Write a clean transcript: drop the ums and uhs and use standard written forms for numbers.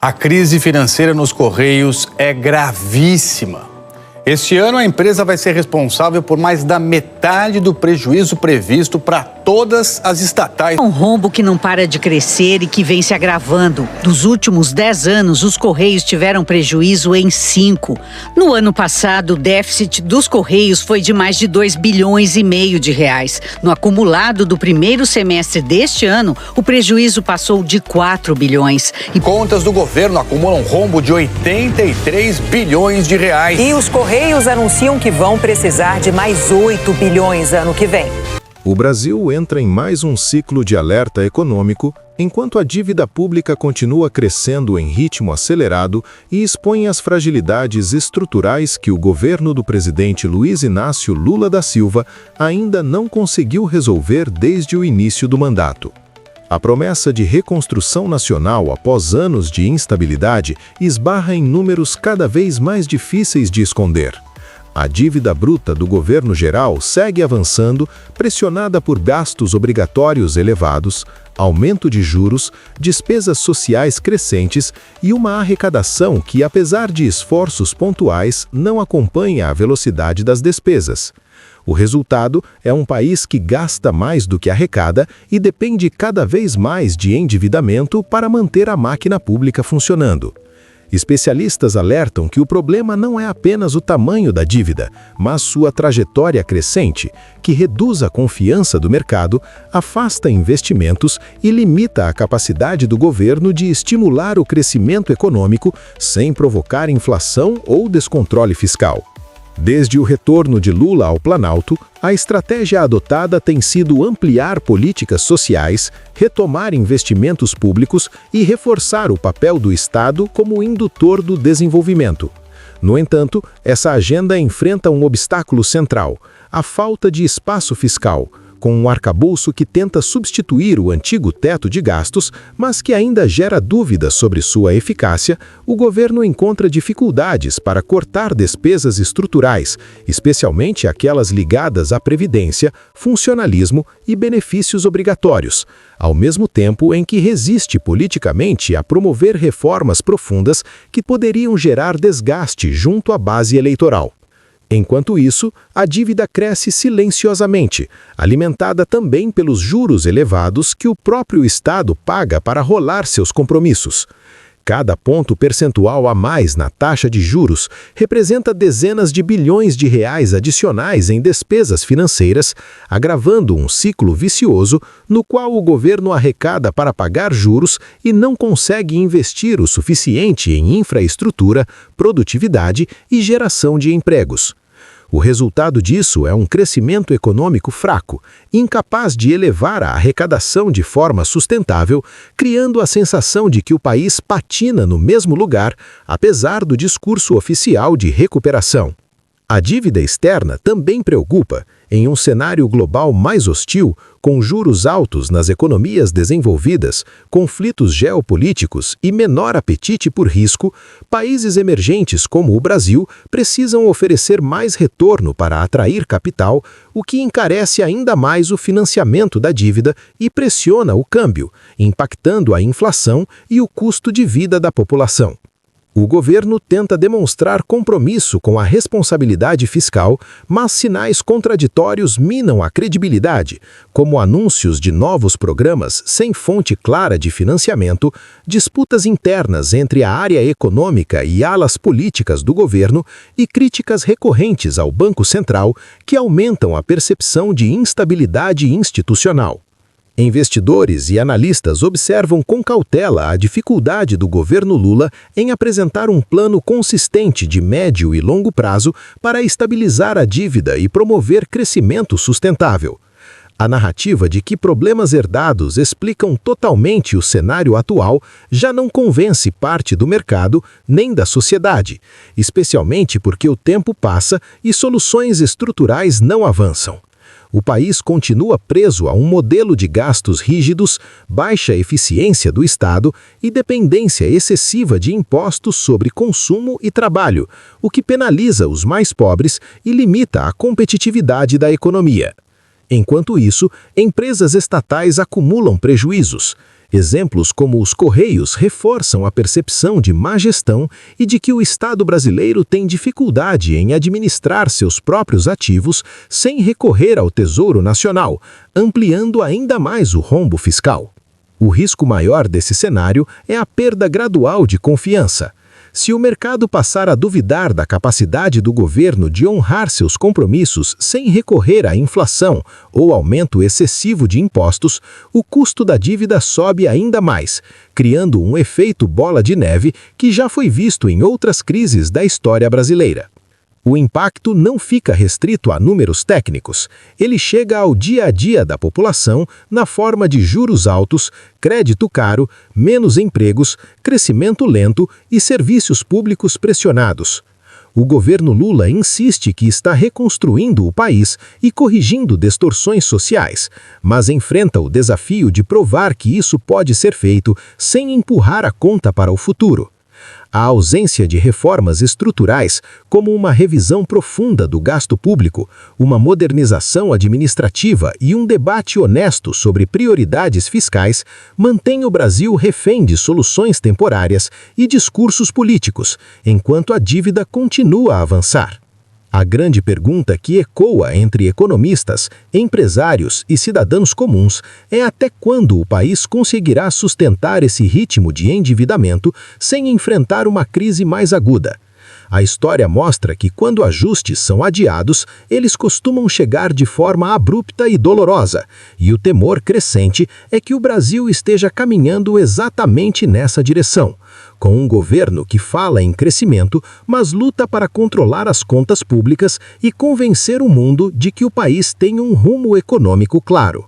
A crise financeira nos Correios é gravíssima. Este ano, a empresa vai ser responsável por mais da metade do prejuízo previsto para todas as estatais. É um rombo que não para de crescer e que vem se agravando. Dos últimos 10 anos, os Correios tiveram prejuízo em 5. No ano passado, o déficit dos Correios foi de mais de 2,5 bilhões de reais. No acumulado do primeiro semestre deste ano, o prejuízo passou de 4 bilhões. Contas do governo acumulam rombo de 83 bilhões de reais. E os Correios anunciam que vão precisar de mais 8 bilhões ano que vem. O Brasil entra em mais um ciclo de alerta econômico, enquanto a dívida pública continua crescendo em ritmo acelerado e expõe as fragilidades estruturais que o governo do presidente Luiz Inácio Lula da Silva ainda não conseguiu resolver desde o início do mandato. A promessa de reconstrução nacional após anos de instabilidade esbarra em números cada vez mais difíceis de esconder. A dívida bruta do governo geral segue avançando, pressionada por gastos obrigatórios elevados, aumento de juros, despesas sociais crescentes e uma arrecadação que, apesar de esforços pontuais, não acompanha a velocidade das despesas. O resultado é um país que gasta mais do que arrecada e depende cada vez mais de endividamento para manter a máquina pública funcionando. Especialistas alertam que o problema não é apenas o tamanho da dívida, mas sua trajetória crescente, que reduz a confiança do mercado, afasta investimentos e limita a capacidade do governo de estimular o crescimento econômico sem provocar inflação ou descontrole fiscal. Desde o retorno de Lula ao Planalto, a estratégia adotada tem sido ampliar políticas sociais, retomar investimentos públicos e reforçar o papel do Estado como indutor do desenvolvimento. No entanto, essa agenda enfrenta um obstáculo central: a falta de espaço fiscal, com um arcabouço que tenta substituir o antigo teto de gastos, mas que ainda gera dúvidas sobre sua eficácia. O governo encontra dificuldades para cortar despesas estruturais, especialmente aquelas ligadas à previdência, funcionalismo e benefícios obrigatórios, ao mesmo tempo em que resiste politicamente a promover reformas profundas que poderiam gerar desgaste junto à base eleitoral. Enquanto isso, a dívida cresce silenciosamente, alimentada também pelos juros elevados que o próprio Estado paga para rolar seus compromissos. Cada ponto percentual a mais na taxa de juros representa dezenas de bilhões de reais adicionais em despesas financeiras, agravando um ciclo vicioso no qual o governo arrecada para pagar juros e não consegue investir o suficiente em infraestrutura, produtividade e geração de empregos. O resultado disso é um crescimento econômico fraco, incapaz de elevar a arrecadação de forma sustentável, criando a sensação de que o país patina no mesmo lugar, apesar do discurso oficial de recuperação. A dívida externa também preocupa. Em um cenário global mais hostil, com juros altos nas economias desenvolvidas, conflitos geopolíticos e menor apetite por risco, países emergentes como o Brasil precisam oferecer mais retorno para atrair capital, o que encarece ainda mais o financiamento da dívida e pressiona o câmbio, impactando a inflação e o custo de vida da população. O governo tenta demonstrar compromisso com a responsabilidade fiscal, mas sinais contraditórios minam a credibilidade, como anúncios de novos programas sem fonte clara de financiamento, disputas internas entre a área econômica e alas políticas do governo e críticas recorrentes ao Banco Central que aumentam a percepção de instabilidade institucional. Investidores e analistas observam com cautela a dificuldade do governo Lula em apresentar um plano consistente de médio e longo prazo para estabilizar a dívida e promover crescimento sustentável. A narrativa de que problemas herdados explicam totalmente o cenário atual já não convence parte do mercado nem da sociedade, especialmente porque o tempo passa e soluções estruturais não avançam. O país continua preso a um modelo de gastos rígidos, baixa eficiência do Estado e dependência excessiva de impostos sobre consumo e trabalho, o que penaliza os mais pobres e limita a competitividade da economia. Enquanto isso, empresas estatais acumulam prejuízos. Exemplos como os Correios reforçam a percepção de má gestão e de que o Estado brasileiro tem dificuldade em administrar seus próprios ativos sem recorrer ao Tesouro Nacional, ampliando ainda mais o rombo fiscal. O risco maior desse cenário é a perda gradual de confiança. Se o mercado passar a duvidar da capacidade do governo de honrar seus compromissos sem recorrer à inflação ou aumento excessivo de impostos, o custo da dívida sobe ainda mais, criando um efeito bola de neve que já foi visto em outras crises da história brasileira. O impacto não fica restrito a números técnicos. Ele chega ao dia a dia da população na forma de juros altos, crédito caro, menos empregos, crescimento lento e serviços públicos pressionados. O governo Lula insiste que está reconstruindo o país e corrigindo distorções sociais, mas enfrenta o desafio de provar que isso pode ser feito sem empurrar a conta para o futuro. A ausência de reformas estruturais, como uma revisão profunda do gasto público, uma modernização administrativa e um debate honesto sobre prioridades fiscais, mantém o Brasil refém de soluções temporárias e discursos políticos, enquanto a dívida continua a avançar. A grande pergunta que ecoa entre economistas, empresários e cidadãos comuns é até quando o país conseguirá sustentar esse ritmo de endividamento sem enfrentar uma crise mais aguda. A história mostra que quando ajustes são adiados, eles costumam chegar de forma abrupta e dolorosa, e o temor crescente é que o Brasil esteja caminhando exatamente nessa direção, com um governo que fala em crescimento, mas luta para controlar as contas públicas e convencer o mundo de que o país tem um rumo econômico claro.